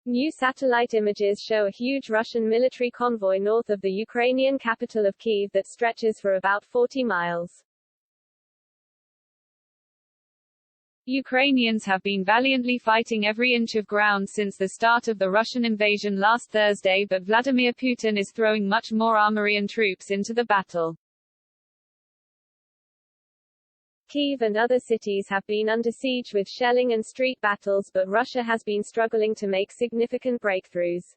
New satellite images show a huge Russian military convoy north of the Ukrainian capital of Kyiv that stretches for about 40 miles. Ukrainians have been valiantly fighting every inch of ground since the start of the Russian invasion last Thursday, but Vladimir Putin is throwing much more armory and troops into the battle. Kyiv and other cities have been under siege with shelling and street battles, but Russia has been struggling to make significant breakthroughs.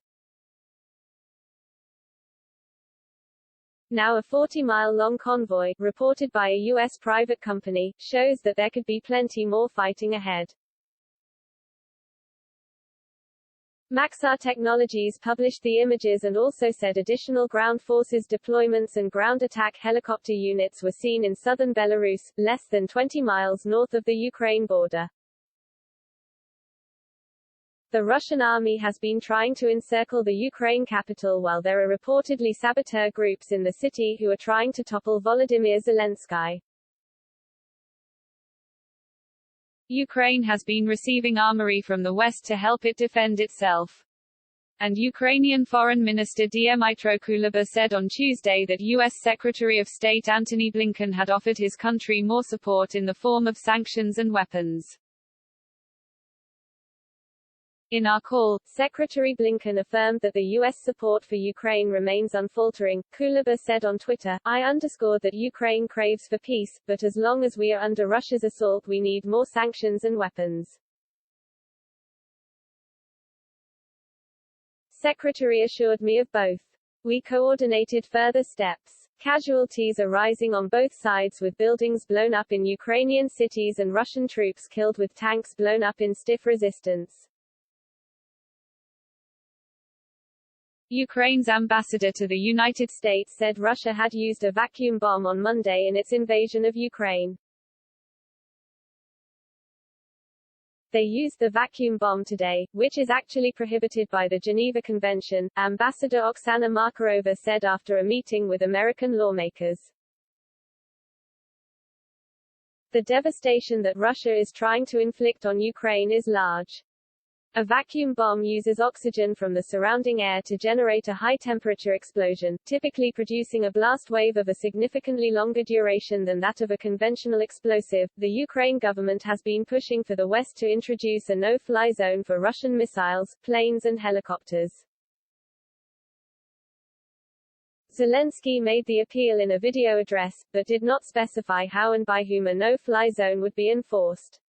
Now a 40-mile-long convoy, reported by a U.S. private company, shows that there could be plenty more fighting ahead. Maxar Technologies published the images and also said additional ground forces deployments and ground attack helicopter units were seen in southern Belarus, less than 20 miles north of the Ukraine border. The Russian army has been trying to encircle the Ukraine capital while there are reportedly saboteur groups in the city who are trying to topple Volodymyr Zelensky. Ukraine has been receiving armory from the West to help it defend itself. And Ukrainian Foreign Minister Dmytro Kuleba said on Tuesday that U.S. Secretary of State Antony Blinken had offered his country more support in the form of sanctions and weapons. In our call, Secretary Blinken affirmed that the U.S. support for Ukraine remains unfaltering. Kuleba said on Twitter, "I underscored that Ukraine craves for peace, but as long as we are under Russia's assault we need more sanctions and weapons." Secretary assured me of both. We coordinated further steps. Casualties are rising on both sides with buildings blown up in Ukrainian cities and Russian troops killed with tanks blown up in stiff resistance. Ukraine's ambassador to the United States said Russia had used a vacuum bomb on Monday in its invasion of Ukraine. They used the vacuum bomb today, which is actually prohibited by the Geneva Convention, Ambassador Oksana Markarova said after a meeting with American lawmakers. The devastation that Russia is trying to inflict on Ukraine is large. A vacuum bomb uses oxygen from the surrounding air to generate a high-temperature explosion, typically producing a blast wave of a significantly longer duration than that of a conventional explosive. The Ukraine government has been pushing for the West to introduce a no-fly zone for Russian missiles, planes and helicopters. Zelensky made the appeal in a video address, but did not specify how and by whom a no-fly zone would be enforced.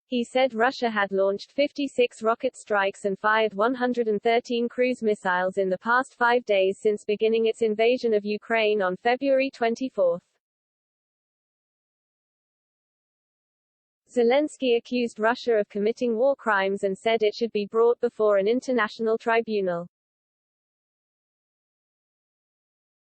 He said Russia had launched 56 rocket strikes and fired 113 cruise missiles in the past 5 days since beginning its invasion of Ukraine on February 24. Zelensky accused Russia of committing war crimes and said it should be brought before an international tribunal.